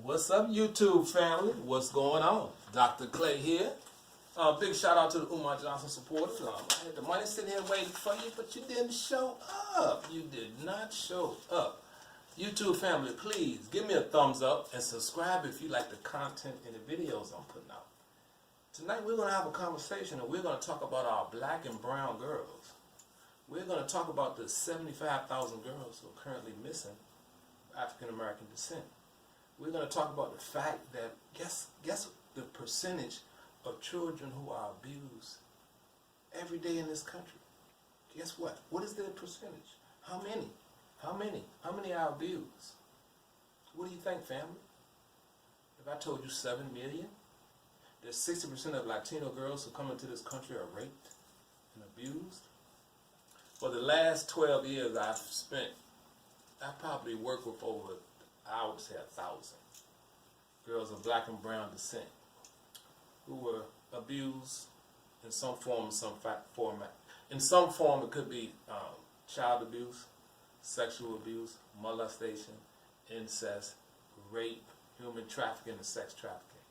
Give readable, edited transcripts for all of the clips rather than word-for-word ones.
What's up, YouTube family? What's going on? Dr. Clay here. Big shout out to the Umar Johnson Supporter. I had the money sitting here waiting for you, but you didn't show up. You did not show up. YouTube family, please give me a thumbs up and subscribe if you like the content and the videos I'm putting out. Tonight we're going to have a conversation and we're going to talk about our black and brown girls. We're going to talk about the 75,000 girls who are currently missing of African American descent. We're going to talk about the fact that guess the percentage of children who are abused every day in this country. Guess what? What is their percentage? How many? How many are abused? What do you think, family? If I told you 7 million, that 60% of Latino girls who come into this country are raped and abused. For the last 12 years I probably worked with over, I would say 1,000 girls of black and brown descent who were abused in some form, format. In some form, it could be child abuse, sexual abuse, molestation, incest, rape, human trafficking, and sex trafficking.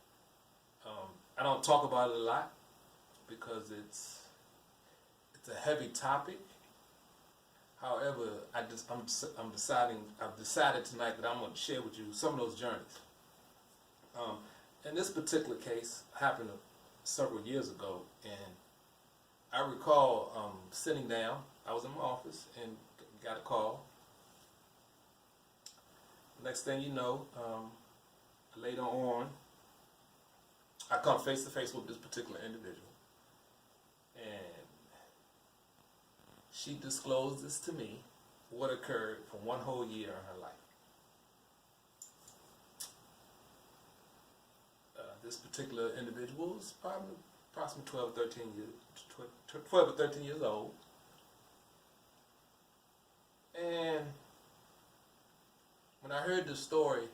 I don't talk about it a lot because it's a heavy topic. However, I've decided tonight that I'm going to share with you some of those journeys. And this particular case happened several years ago, and I recall sitting down. I was in my office and got a call. Next thing you know, later on, I come face to face with this particular individual, and she disclosed this to me, what occurred for one whole year in her life. This particular individual was probably approximately 12 or 13 years old. And when I heard the story,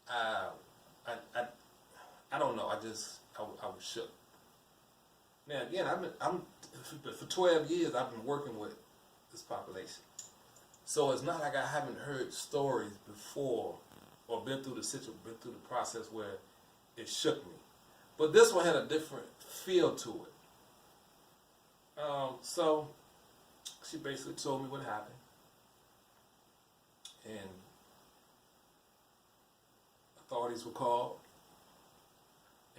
I don't know, I was shook. Now again, for 12 years I've been working with this population. So it's not like I haven't heard stories before or been through the process where it shook me. But this one had a different feel to it. So she basically told me what happened. And authorities were called.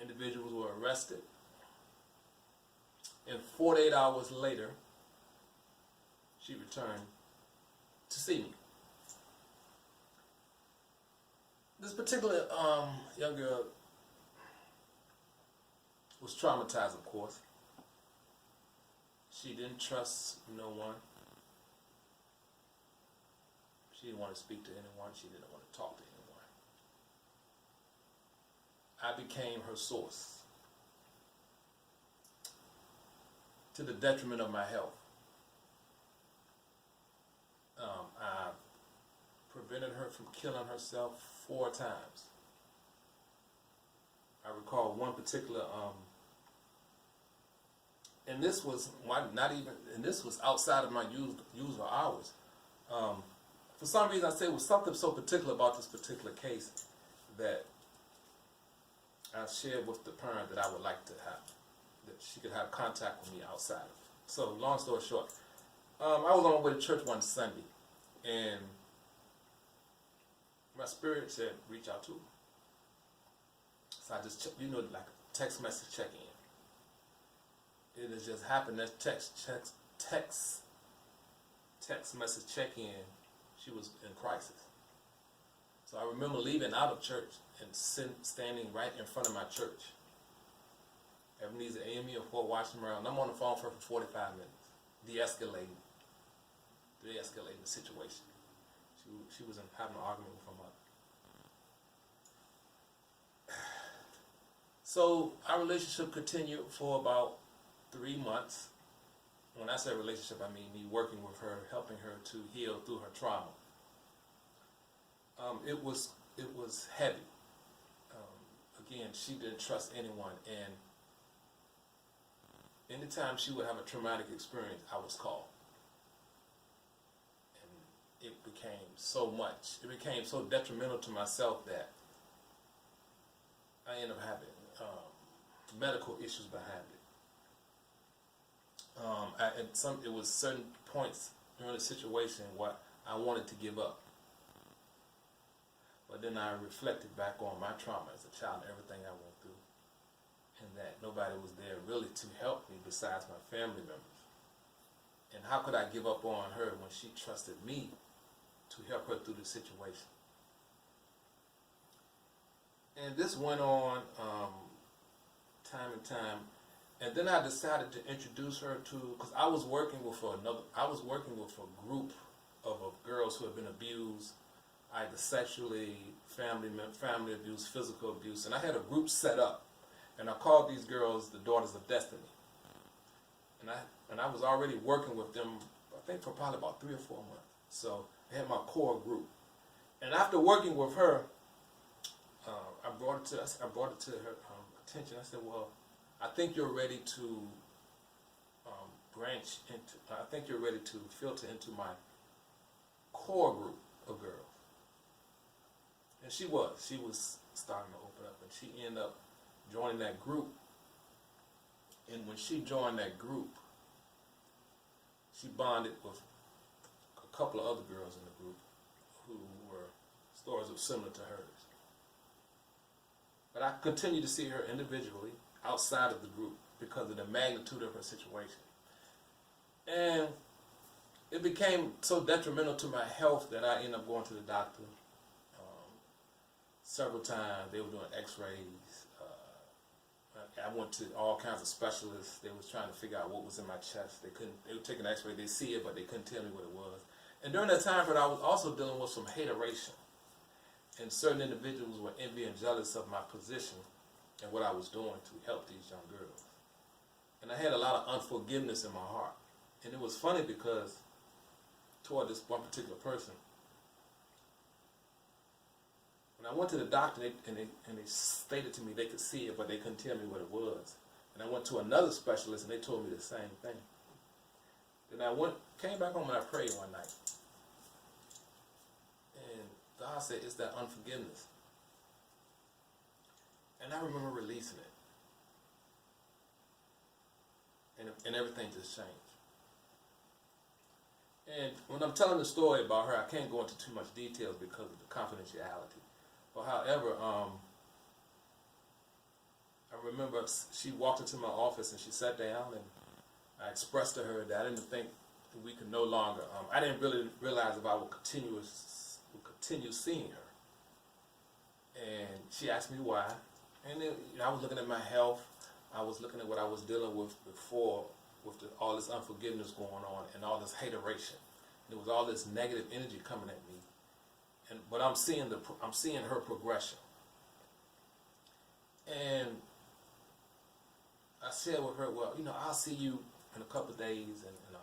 Individuals were arrested. And 48 hours later, she returned to see me. This particular young girl was traumatized, of course. She didn't trust no one. She didn't want to speak to anyone. She didn't want to talk to anyone. I became her source, to the detriment of my health. I prevented her from killing herself 4 times. I recall one particular, and this was this was outside of my usual hours. For some reason, I say it was something so particular about this particular case that I shared with the parent that I would like to have, that she could have contact with me outside of it. So, long story short, I was on my way to church one Sunday, and my spirit said, reach out to her. So I just, like a text message check-in. It has just happened that text message check-in, she was in crisis. So I remember leaving out of church and standing right in front of my church. Ebenezer AME of Fort Washington, Maryland. I'm on the phone for 45 minutes, de-escalating the situation. She was having an argument with her mother. So our relationship continued for about 3 months. When I say relationship, I mean me working with her, helping her to heal through her trauma. It was heavy. Again, she didn't trust anyone, and anytime she would have a traumatic experience, I was called. And it became so much. It became so detrimental to myself that I ended up having medical issues behind it. It was certain points during the situation where I wanted to give up. But then I reflected back on my trauma as a child and everything I went through, and that nobody was there really to help me besides my family members. And how could I give up on her when she trusted me to help her through the situation? And this went on time and time. And then I decided to introduce her to, because I was working with a group of girls who had been abused, either sexually, family abuse, physical abuse, and I had a group set up, and I called these girls the Daughters of Destiny. And I was already working with them, I think for probably about 3 or 4 months. So I had my core group, and after working with her, I brought it to her attention. I said, "Well, I think you're ready to I think you're ready to filter into my core group of girls." And she was starting to open up, and she ended up joining that group. And when she joined that group, she bonded with a couple of other girls in the group who were stories of similar to hers. But I continued to see her individually outside of the group because of the magnitude of her situation. And it became so detrimental to my health that I ended up going to the doctor several times. They were doing x-rays. I went to all kinds of specialists. They was trying to figure out what was in my chest. They were taking an x-ray, they see it, but they couldn't tell me what it was. And during that time frame, I was also dealing with some hateration. And certain individuals were envy and jealous of my position and what I was doing to help these young girls. And I had a lot of unforgiveness in my heart. And it was funny because toward this one particular person, when I went to the doctor and they stated to me they could see it, but they couldn't tell me what it was. And I went to another specialist and they told me the same thing. Then I came back home and I prayed one night. And God said, "It's that unforgiveness." And I remember releasing it. And everything just changed. And when I'm telling the story about her, I can't go into too much details because of the confidentiality. But however, I remember she walked into my office and she sat down, and I expressed to her that I didn't think that we could no longer, I didn't really realize if I would continue seeing her. And she asked me why. And then, I was looking at my health. I was looking at what I was dealing with before, with all this unforgiveness going on and all this hateration. There was all this negative energy coming at me. But I'm seeing her progression. And I said with her, "Well, I'll see you in a couple of days." And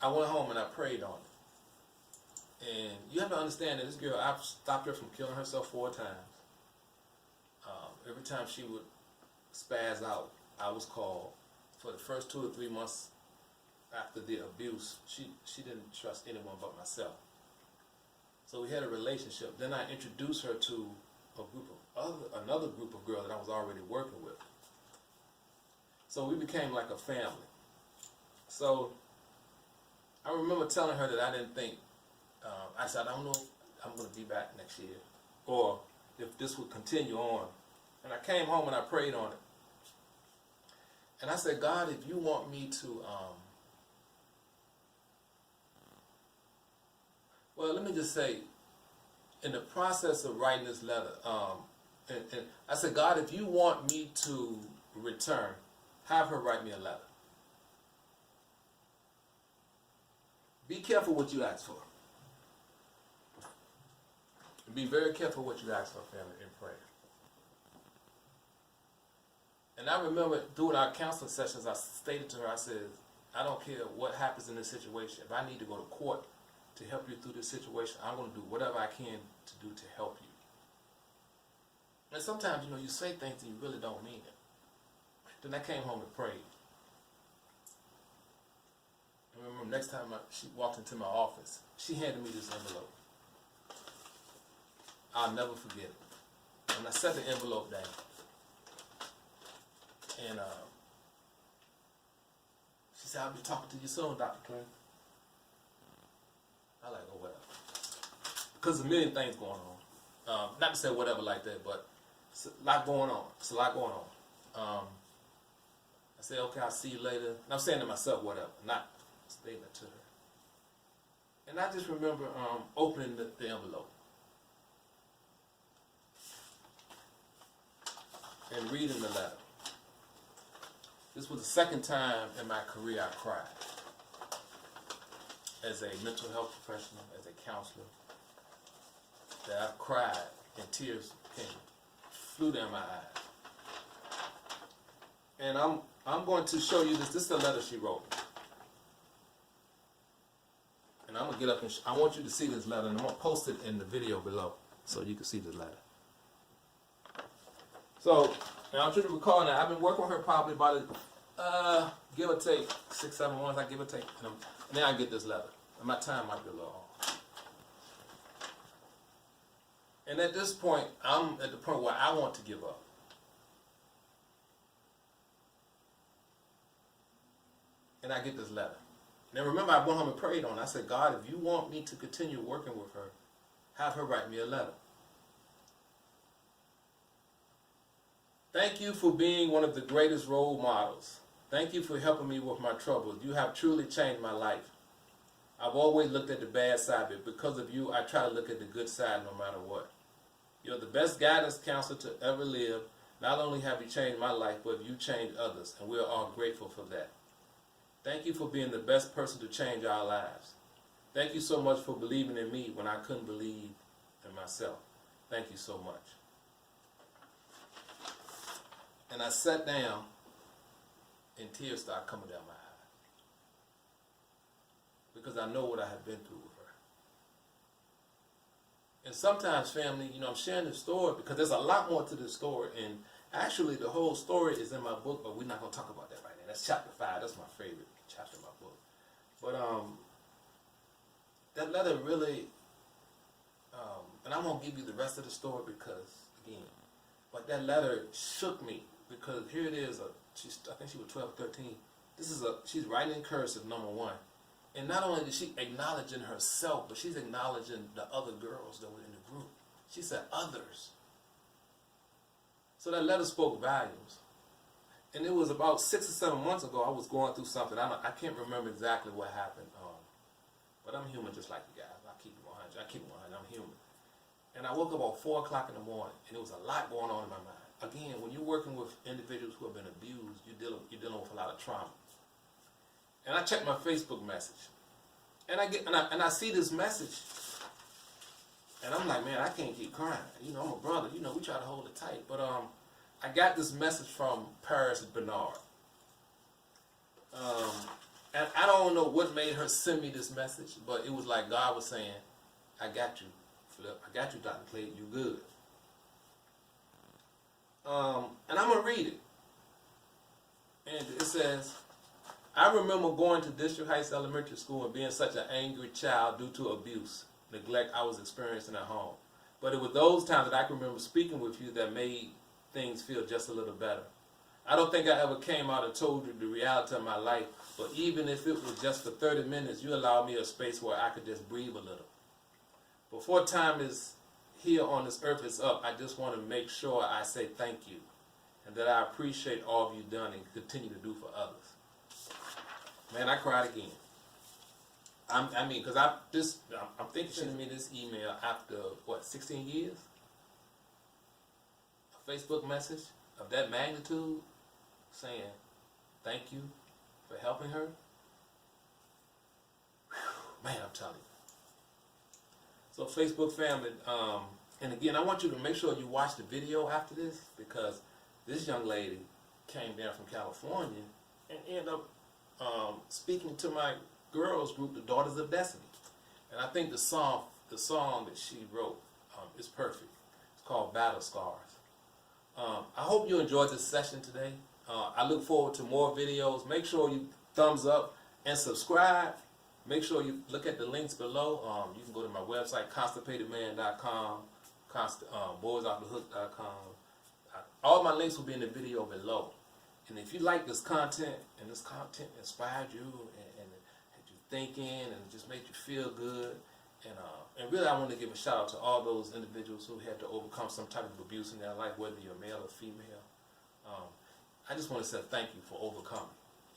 I went home and I prayed on it. And you have to understand that this girl, I've stopped her from killing herself 4 times. Every time she would spaz out, I was called. For the first 2 or 3 months after the abuse, she didn't trust anyone but myself. So we had a relationship. Then I introduced her to another group of girls that I was already working with. So we became like a family. So I remember telling her that I didn't think, I said, "I don't know if I'm going to be back next year, or if this would continue on." And I came home and I prayed on it. And I said, "God, if you want me to, well, let me just say, in the process of writing this letter, and I said, God, if you want me to return, have her write me a letter. Be careful what you ask for. Be very careful what you ask for, family, in prayer." And I remember during our counseling sessions, I stated to her, I said, "I don't care what happens in this situation. If I need to go to court to help you through this situation, I'm going to do whatever I can to do to help you." And sometimes, you say things and you really don't mean it. Then I came home and prayed. And remember next time she walked into my office, she handed me this envelope. I'll never forget it. And I set the envelope down. And she said, I'll be talking to you soon, Dr. Clay. I like, oh, whatever. Because there's a million things going on. Not to say whatever like that, but it's a lot going on. It's a lot going on. I said, okay, I'll see you later. And I'm saying to myself, whatever, not stating it to her. And I just remember opening the envelope and reading the letter. This was the second time in my career I cried. As a mental health professional, as a counselor, that I've cried and tears flew down my eyes. And I'm going to show you this. This is the letter she wrote. And I'm going to get up and I want you to see this letter, and I'm going to post it in the video below so you can see the letter. So, now I want you to recall that I've been working with her probably about give or take 6-7 months. I give or take, and then I get this letter. And my time might be a little off. And at this point, I'm at the point where I want to give up. And I get this letter. Now remember, I went home and prayed on it. I said, God, if you want me to continue working with her, have her write me a letter. Thank you for being one of the greatest role models. Thank you for helping me with my troubles. You have truly changed my life. I've always looked at the bad side, but because of you, I try to look at the good side no matter what. You're the best guidance counselor to ever live. Not only have you changed my life, but you changed others, and we're all grateful for that. Thank you for being the best person to change our lives. Thank you so much for believing in me when I couldn't believe in myself. Thank you so much. And I sat down, and tears started coming down my eyes. Because I know what I have been through with her. And sometimes, family, I'm sharing this story because there's a lot more to this story. And actually, the whole story is in my book, but we're not going to talk about that right now. That's chapter 5. That's my favorite chapter of my book. But that letter really, and I won't give you the rest of the story because, again, but that letter shook me because here it is. I think she was 12, 13. She's writing in cursive, number one. And not only is she acknowledging herself, but she's acknowledging the other girls that were in the group. She said others. So that letter spoke volumes. And it was about 6 or 7 months ago, I was going through something. I can't remember exactly what happened. But I'm human just like you guys. I keep it 100. I'm human. And I woke up about 4 o'clock in the morning, and there was a lot going on in my mind. Again, when you're working with individuals who have been abused, you're dealing with a lot of trauma. And I checked my Facebook message, and I see this message, and I'm like, man, I can't keep crying. I'm a brother. We try to hold it tight. But I got this message from Paris Bernard, and I don't know what made her send me this message, but it was like God was saying, I got you, Flip. I got you, Dr. Clay. You good. And I'm going to read it. And it says, I remember going to District Heights Elementary School and being such an angry child due to abuse, neglect I was experiencing at home. But it was those times that I can remember speaking with you that made things feel just a little better. I don't think I ever came out and told you the reality of my life, but even if it was just for 30 minutes, you allowed me a space where I could just breathe a little. Before time is here on this earth is up, I just want to make sure I say thank you and that I appreciate all you've done and continue to do for others. Man, I cried again. I'm thinking she sent me this email after, 16 years? A Facebook message of that magnitude saying thank you for helping her. Whew, man, I'm telling you. So Facebook family, and again, I want you to make sure you watch the video after this because this young lady came down from California and ended up speaking to my girls group, the Daughters of Destiny. And I think the song that she wrote is perfect. It's called Battle Scars. I hope you enjoyed this session today. I look forward to more videos. Make sure you thumbs up and subscribe. Make sure you look at the links below. You can go to my website, constipatedman.com, boysoffthehook.com. All my links will be in the video below. And if you like this content, and this content inspired you and had you thinking and just made you feel good, and really I want to give a shout out to all those individuals who had to overcome some type of abuse in their life, whether you're male or female. I just want to say thank you for overcoming.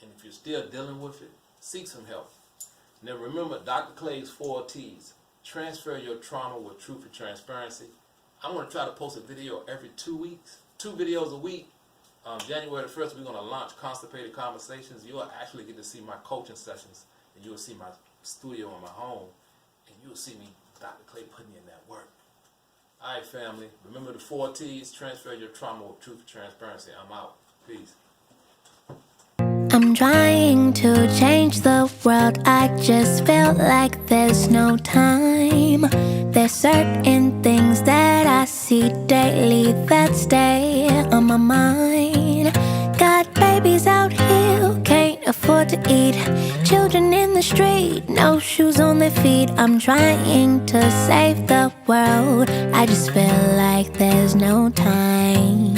And if you're still dealing with it, seek some help. Now remember Dr. Clay's 4 T's. Transfer your trauma with truth and transparency. I'm going to try to post a video every 2 weeks, 2 videos a week. January the 1st, we're going to launch Constipated Conversations. You'll actually get to see my coaching sessions, and you'll see my studio in my home, and you'll see me, Dr. Clay, putting in that work. All right, family. Remember the 4 T's. Transfer your trauma with truth and transparency. I'm out. Peace. I'm trying to change the world, I just feel like there's no time. There's certain things that I see daily that stay on my mind. Got babies out here who can't afford to eat, children in the street, no shoes on their feet. I'm trying to save the world, I just feel like there's no time.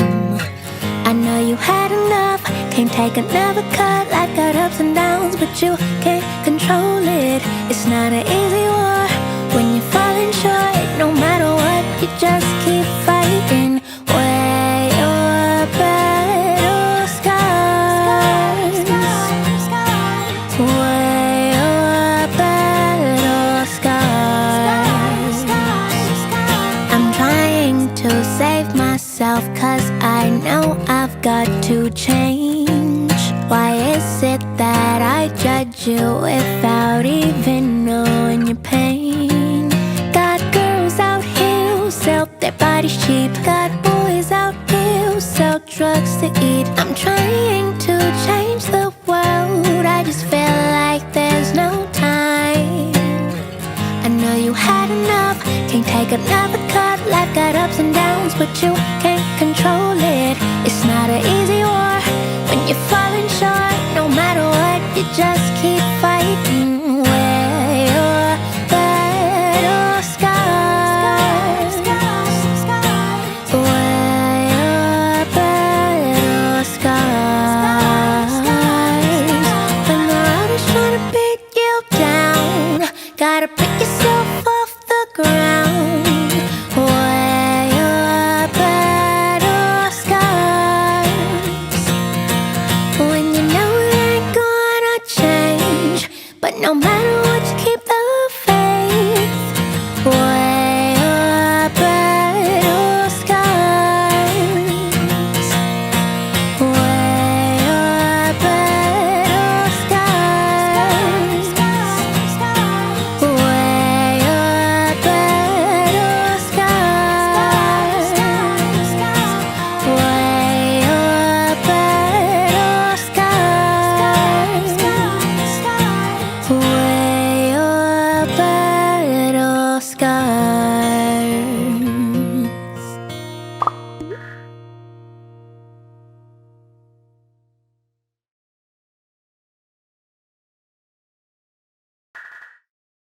I know you had enough, can't take another cut. Life got ups and downs, but you can't control it. It's not an easy war when you're falling short. No matter what, you just keep fighting. Wear your battle scars. Wear your battle scars. I'm trying to save myself, cause I know I've got to change. Why is it that I judge you without even knowing your pain? Got girls out here who sell their bodies cheap, got boys out here who sell drugs to eat. I'm trying to change the world, I just feel like there's no time. I know you had enough, can't take another cut. Life got ups and downs, but you can't control it. It's not an easy war when you're falling short. No matter what, you just keep fighting.